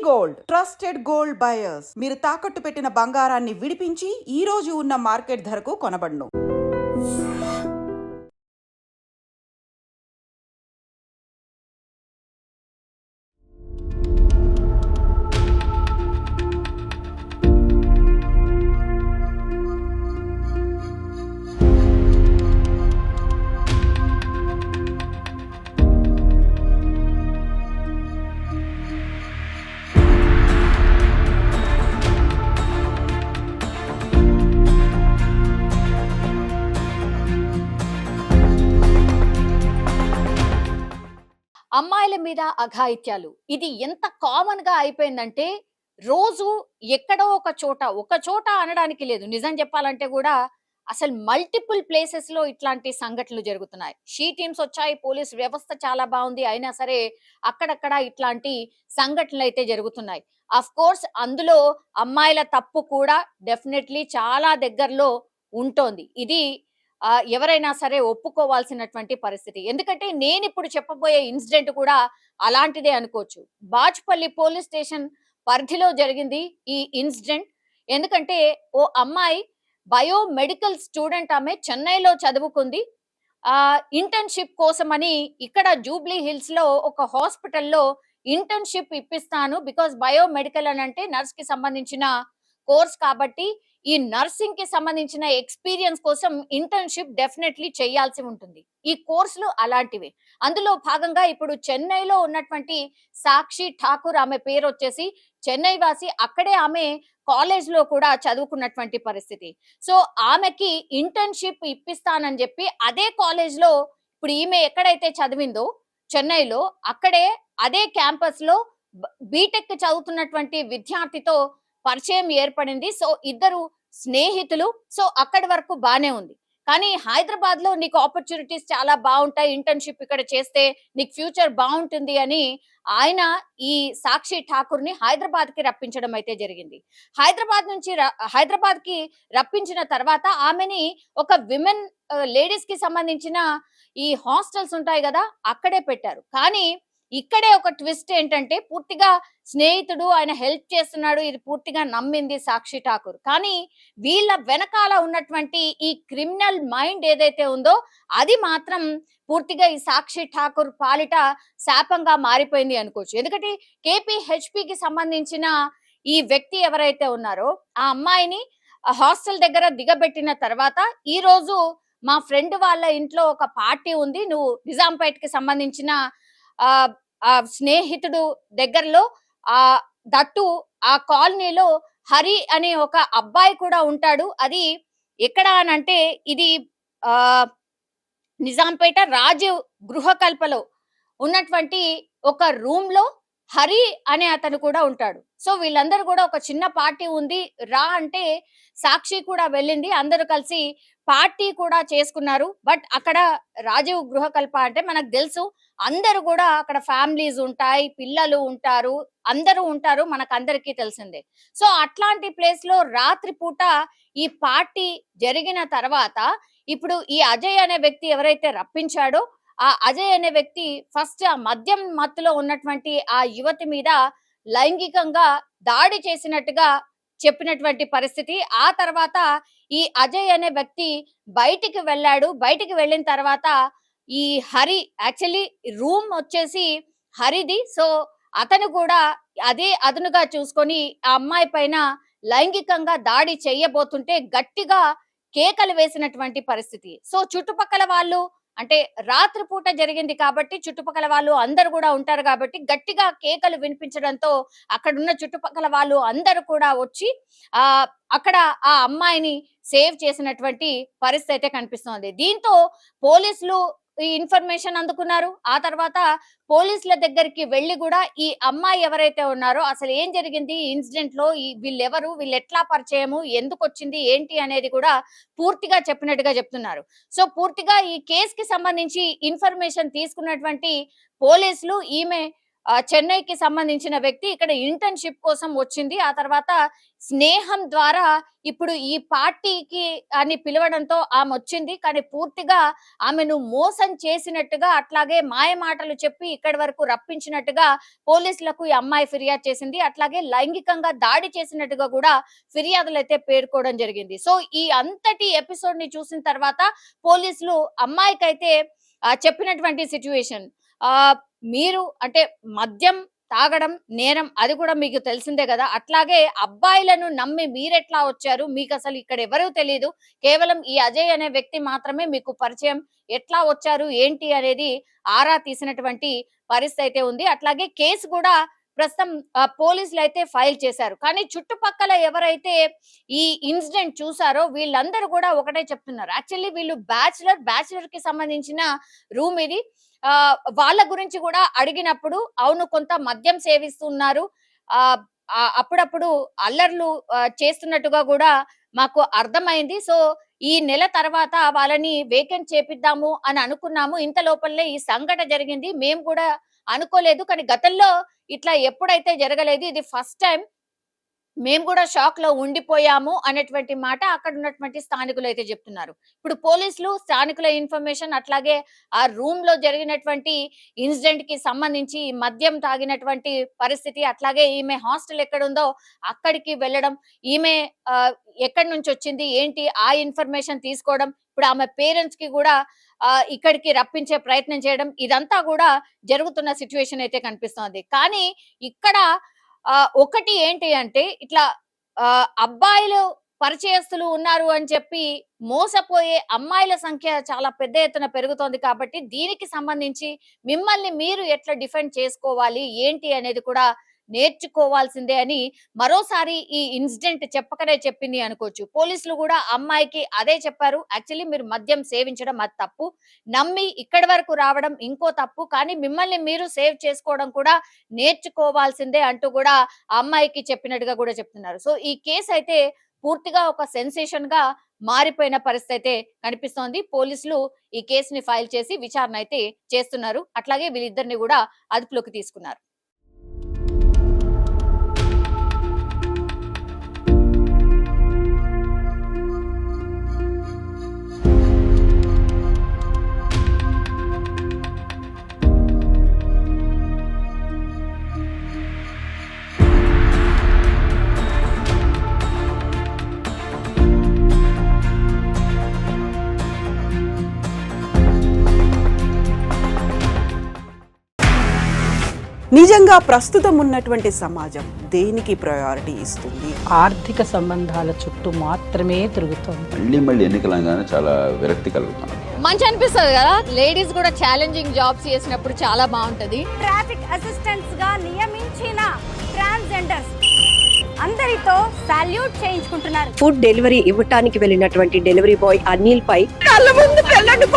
Gold trusted gold buyers మీరు తాకట్టు పెట్టిన బంగారాన్ని విడిపించి ఈ రోజు ఉన్న మార్కెట్ ధరకు కొనబడును. అమ్మాయిల మీద అఘాయిత్యాలు ఇది ఎంత కామన్ గా అయిపోయిందంటే రోజు ఎక్కడో ఒక చోట అనడానికి లేదు. నిజం చెప్పాలంటే కూడా అసలు మల్టిపుల్ ప్లేసెస్ లో ఇట్లాంటి సంఘటనలు జరుగుతున్నాయి. షీ టీమ్స్ వచ్చాయి, పోలీస్ వ్యవస్థ చాలా బాగుంది, అయినా సరే అక్కడక్కడ ఇట్లాంటి సంఘటనలు అయితే జరుగుతున్నాయి. అఫ్ కోర్స్ అందులో అమ్మాయిల తప్పు కూడా డెఫినెట్లీ చాలా దగ్గరలో ఉంటోంది. ఇది ఎవరైనా సరే ఒప్పుకోవాల్సినటువంటి పరిస్థితి. ఎందుకంటే నేను ఇప్పుడు చెప్పబోయే ఇన్సిడెంట్ కూడా అలాంటిదే అనుకోవచ్చు. బాచ్పల్లి పోలీస్ స్టేషన్ పరిధిలో జరిగింది ఈ ఇన్సిడెంట్. ఎందుకంటే ఓ అమ్మాయి బయోమెడికల్ స్టూడెంట్, ఆమె చెన్నైలో చదువుకుంది. ఇంటర్న్షిప్ కోసమని ఇక్కడ జూబ్లీ హిల్స్ లో ఒక హాస్పిటల్లో ఇంటర్న్షిప్ ఇప్పిస్తాను, బికాస్ బయోమెడికల్ అని అంటే నర్స్ కి సంబంధించిన కోర్స్ కాబట్టి ఈ నర్సింగ్ కి సంబంధించిన ఎక్స్పీరియన్స్ కోసం ఇంటర్న్షిప్ డెఫినెట్లీ చేయాల్సి ఉంటుంది. ఈ కోర్సులు అలాంటివి. అందులో భాగంగా ఇప్పుడు చెన్నైలో ఉన్నటువంటి సాక్షి ఠాకూర్, ఆమె పేరు వచ్చేసి చెన్నై వాసి, అక్కడే ఆమె కాలేజ్ లో కూడా చదువుకున్నటువంటి పరిస్థితి. సో ఆమెకి ఇంటర్న్షిప్ ఇప్పిస్తానని చెప్పి అదే కాలేజ్ లో ఇప్పుడు ఈమె ఎక్కడైతే చదివిందో చెన్నైలో, అక్కడే అదే క్యాంపస్ లో బీటెక్ చదువుతున్నటువంటి విద్యార్థితో పరిచయం ఏర్పడింది. సో ఇద్దరు స్నేహితులు. సో అక్కడి వరకు బానే ఉంది. కానీ హైదరాబాద్ లో నీకు ఆపర్చునిటీస్ చాలా బాగుంటాయి, ఇంటర్న్షిప్ ఇక్కడ చేస్తే నీకు ఫ్యూచర్ బాగుంటుంది అని ఆయన ఈ సాక్షి ఠాకూర్ ని హైదరాబాద్ కి రప్పించడం అయితే జరిగింది. హైదరాబాద్ కి రప్పించిన తర్వాత ఆమెని ఒక విమెన్ లేడీస్ కి సంబంధించిన ఈ హాస్టల్స్ ఉంటాయి కదా, అక్కడే పెట్టారు. కానీ ఇక్కడే ఒక ట్విస్ట్ ఏంటంటే, పూర్తిగా స్నేహితుడు ఆయన హెల్ప్ చేస్తున్నాడు, ఇది పూర్తిగా నమ్మింది సాక్షి ఠాకూర్. కానీ వీళ్ళ వెనకాల ఉన్నటువంటి ఈ క్రిమినల్ మైండ్ ఏదైతే ఉందో అది మాత్రం పూర్తిగా ఈ సాక్షి ఠాకూర్ పాలిట శాపంగా మారిపోయింది అనుకోవచ్చు. ఎందుకంటే కేపీహెచ్పికి సంబంధించిన ఈ వ్యక్తి ఎవరైతే ఉన్నారో ఆ అమ్మాయిని హాస్టల్ దగ్గర దిగబెట్టిన తర్వాత, ఈ రోజు మా ఫ్రెండ్ వాళ్ళ ఇంట్లో ఒక పార్టీ ఉంది, నువ్వు నిజాంపేట్కి సంబంధించిన స్నేహితుడు దగ్గరలో దట్టు ఆ కాలనీలో హరి అనే ఒక అబ్బాయి కూడా ఉంటాడు. అది ఎక్కడ అనంటే ఇది నిజాంపేట రాజీవ్ గృహకల్పలో ఉన్నటువంటి ఒక రూమ్ లో హరి అనే అతను కూడా ఉంటాడు. సో వీళ్ళందరూ కూడా ఒక చిన్న పార్టీ ఉంది రా అంటే సాక్షి కూడా వెళ్ళింది. అందరూ కలిసి పార్టీ కూడా చేసుకున్నారు. బట్ అక్కడ రాజీవ్ గృహకల్ప అంటే మనకు తెలుసు, అందరూ కూడా అక్కడ ఫ్యామిలీస్ ఉంటాయి, పిల్లలు ఉంటారు, అందరూ ఉంటారు, మనకు అందరికీ తెలిసిందే. సో అట్లాంటి ప్లేస్ లో రాత్రి పూట ఈ పార్టీ జరిగిన తర్వాత ఇప్పుడు ఈ అజయ్ అనే వ్యక్తి ఎవరైతే రప్పించాడో ఆ అజయ్ అనే వ్యక్తి ఫస్ట్ ఆ మద్యం మత్తులో ఉన్నటువంటి ఆ యువతి మీద లైంగికంగా దాడి చేసినట్టుగా చెప్పినటువంటి పరిస్థితి. ఆ తర్వాత ఈ అజయ్ అనే వ్యక్తి బయటికి వెళ్ళాడు. బయటికి వెళ్ళిన తర్వాత ఈ హరి, యాక్చువల్లీ రూమ్ వచ్చేసి హరిది, సో అతను కూడా అదే అదునుగా చూసుకొని ఆ అమ్మాయి పైన లైంగికంగా దాడి చేయబోతుంటే గట్టిగా కేకలు వేసినటువంటి పరిస్థితి. సో చుట్టుపక్కల వాళ్ళు, అంటే రాత్రిపూట జరిగింది కాబట్టి చుట్టుపక్కల వాళ్ళు అందరూ కూడా ఉంటారు కాబట్టి గట్టిగా కేకలు వినిపించడంతో అక్కడున్న చుట్టుపక్కల వాళ్ళు అందరూ కూడా వచ్చి అక్కడ ఆ అమ్మాయిని సేవ్ చేసినటువంటి పరిస్థితి అయితే కనిపిస్తోంది. దీంతో పోలీసులు ఈ ఇన్ఫర్మేషన్ అందుకున్నారు. ఆ తర్వాత పోలీసుల దగ్గరికి వెళ్లి కూడా ఈ అమ్మాయి ఎవరైతే ఉన్నారో అసలు ఏం జరిగింది ఇన్సిడెంట్ లో, వీళ్ళెవరు, వీళ్ళు ఎట్లా పరిచయము, ఎందుకు వచ్చింది ఏంటి అనేది కూడా పూర్తిగా చెప్పినట్టుగా చెప్తున్నారు. సో పూర్తిగా ఈ కేసుకి సంబంధించి ఇన్ఫర్మేషన్ తీసుకున్నటువంటి పోలీసులు ఈమె చెన్నైకి సంబంధించిన వ్యక్తి ఇక్కడ ఇంటర్న్‌షిప్ కోసం వచ్చింది. ఆ తర్వాత స్నేహం ద్వారా ఇప్పుడు ఈ పార్టీకి అని పిలవడంతో ఆమొచ్చింది. కానీ పూర్తిగా ఆమెను మోసం చేసినట్టుగా, అట్లాగే మాయ మాటలు చెప్పి ఇక్కడి వరకు రప్పించినట్టుగా పోలీసులకు ఈ అమ్మాయి ఫిర్యాదు చేసింది. అట్లాగే లైంగికంగా దాడి చేసినట్టుగా కూడా ఫిర్యాదులైతే పేర్కోవడం జరిగింది. సో ఈ అంతటి ఎపిసోడ్‌ని చూసిన తర్వాత పోలీసులు అమ్మాయికైతే చెప్పినటువంటి సిట్యుయేషన్ మీరు అంటే మద్యం తాగడం నేరం, అది కూడా మీకు తెలిసిందే కదా. అట్లాగే అబ్బాయిలను నమ్మి మీరెట్లా వచ్చారు? మీకసలు ఇక్కడ ఎవరూ తెలీదు. కేవలం ఈ అజయ్ అనే వ్యక్తి మాత్రమే మీకు పరిచయం. ఎట్లా వచ్చారు? ఏంటి? అనేది ఆరా తీసినటువంటి పరిస్థితి అయితే ఉంది. అట్లాగే కేసు కూడా ప్రస్తుతం పోలీసులైతే ఫైల్ చేశారు. కానీ చుట్టుపక్కల ఎవరైతే ఈ ఇన్సిడెంట్ చూసారో వీళ్ళందరూ కూడా ఒకటే చెప్తున్నారు. యాక్చువల్లీ వీళ్ళు బ్యాచిలర్‌కి సంబంధించిన రూమ్ ఇది. వాళ్ళ గురించి కూడా అడిగినప్పుడు అవును కొంత మద్యం సేవిస్తున్నారు. ఆహ్, అప్పుడప్పుడు అల్లర్లు చేస్తున్నట్టుగా కూడా మాకు అర్థమైంది. సో ఈ నెల తర్వాత వాళ్ళని వేకెంట్ చేపిద్దాము అని అనుకున్నాము. ఇంత లోపలే ఈ సంఘటన జరిగింది. మేము కూడా అనుకోలేదు. కానీ గతంలో ఇట్లా ఎప్పుడైతే జరగలేదు. ఇది ఫస్ట్ టైమ్. మేము కూడా షాక్‌లో ఉండిపోయాము అనేటువంటి మాట అక్కడ ఉన్నటువంటి స్థానికులైతే చెప్తున్నారు. ఇప్పుడు పోలీసులు స్థానికుల ఇన్ఫర్మేషన్ అట్లాగే ఆ రూమ్‌లో జరిగినటువంటి ఇన్సిడెంట్‌కి సంబంధించి ఈ మద్యం తాగినటువంటి పరిస్థితి, అట్లాగే ఈమె హాస్టల్ ఎక్కడుందో అక్కడికి వెళ్ళడం, ఈమె ఎక్కడి నుంచొచ్చింది, ఏంటి ఆ ఇన్ఫర్మేషన్ తీసుకోవడం, ఇప్పుడు ఆమె పేరెంట్స్‌కి కూడా ఇక్కడికి రప్పించే ప్రయత్నం చేయడం, ఇదంతా కూడా జరుగుతున్న సిట్యుయేషన్ అయితే కనిపిస్తోంది. కానీ ఇక్కడ ఒకటి ఏంటి అంటే ఇట్లా అబ్బాయిలు పరిచయస్తులు ఉన్నారు అని చెప్పి మోసపోయే అమ్మాయిల సంఖ్య చాలా పెద్ద ఎత్తున పెరుగుతోంది. కాబట్టి దీనికి సంబంధించి మిమ్మల్ని మీరు ఎట్లా డిఫెండ్ చేసుకోవాలి, ఏంటి అనేది కూడా నేర్చుకోవాల్సిందే అని మరోసారి ఈ ఇన్సిడెంట్ చెప్పకనే చెప్పింది అనుకోవచ్చు. పోలీసులు కూడా అమ్మాయికి అదే చెప్పారు. యాక్చువల్లీ మీరు మద్యం సేవించడం అది తప్పు. నమ్మి ఇక్కడి వరకు రావడం ఇంకో తప్పు. కానీ మిమ్మల్ని మీరు సేవ్ చేసుకోవడం కూడా నేర్చుకోవాల్సిందే అంటూ కూడా ఆ అమ్మాయికి చెప్పినట్టుగా కూడా చెప్తున్నారు. సో ఈ కేసు అయితే పూర్తిగా ఒక సెన్సేషన్‌గా మారిపోయిన పరిస్థితి అయితే కనిపిస్తోంది. పోలీసులు ఈ కేసుని ఫైల్ చేసి విచారణ అయితే చేస్తున్నారు. అట్లాగే వీళ్ళిద్దరిని కూడా అదుపులోకి తీసుకున్నారు. నిజంగా ప్రస్తుతం ఉన్నటువంటి సమాజం దేనికి ప్రయారిటీ ఇస్తుంది? ఆర్థిక సంబంధాల చుట్టూ మాత్రమే తిరుగుతోంది. మళ్ళీ ఎన్నికలంగానే చాలా విరక్తి కలుగుతాను. మంచి అనిపిస్తుంది కదా. లేడీస్ కూడా ఛాలెంజింగ్ జాబ్స్ చేసినప్పుడు చాలా బాగుంటది. ట్రాఫిక్ అసిస్టెంట్స్ గా నియమించిన ట్రాన్స్జెండర్స్ అందరితో సాల్యూట్ చేయించుకుంటున్నారు. ఫుడ్ డెలివరీ ఇవ్వటానికి వెళ్ళినటువంటి డెలివరీ బాయ్ అనిల్ పై కళ్ళ ముందు పెళ్ళండి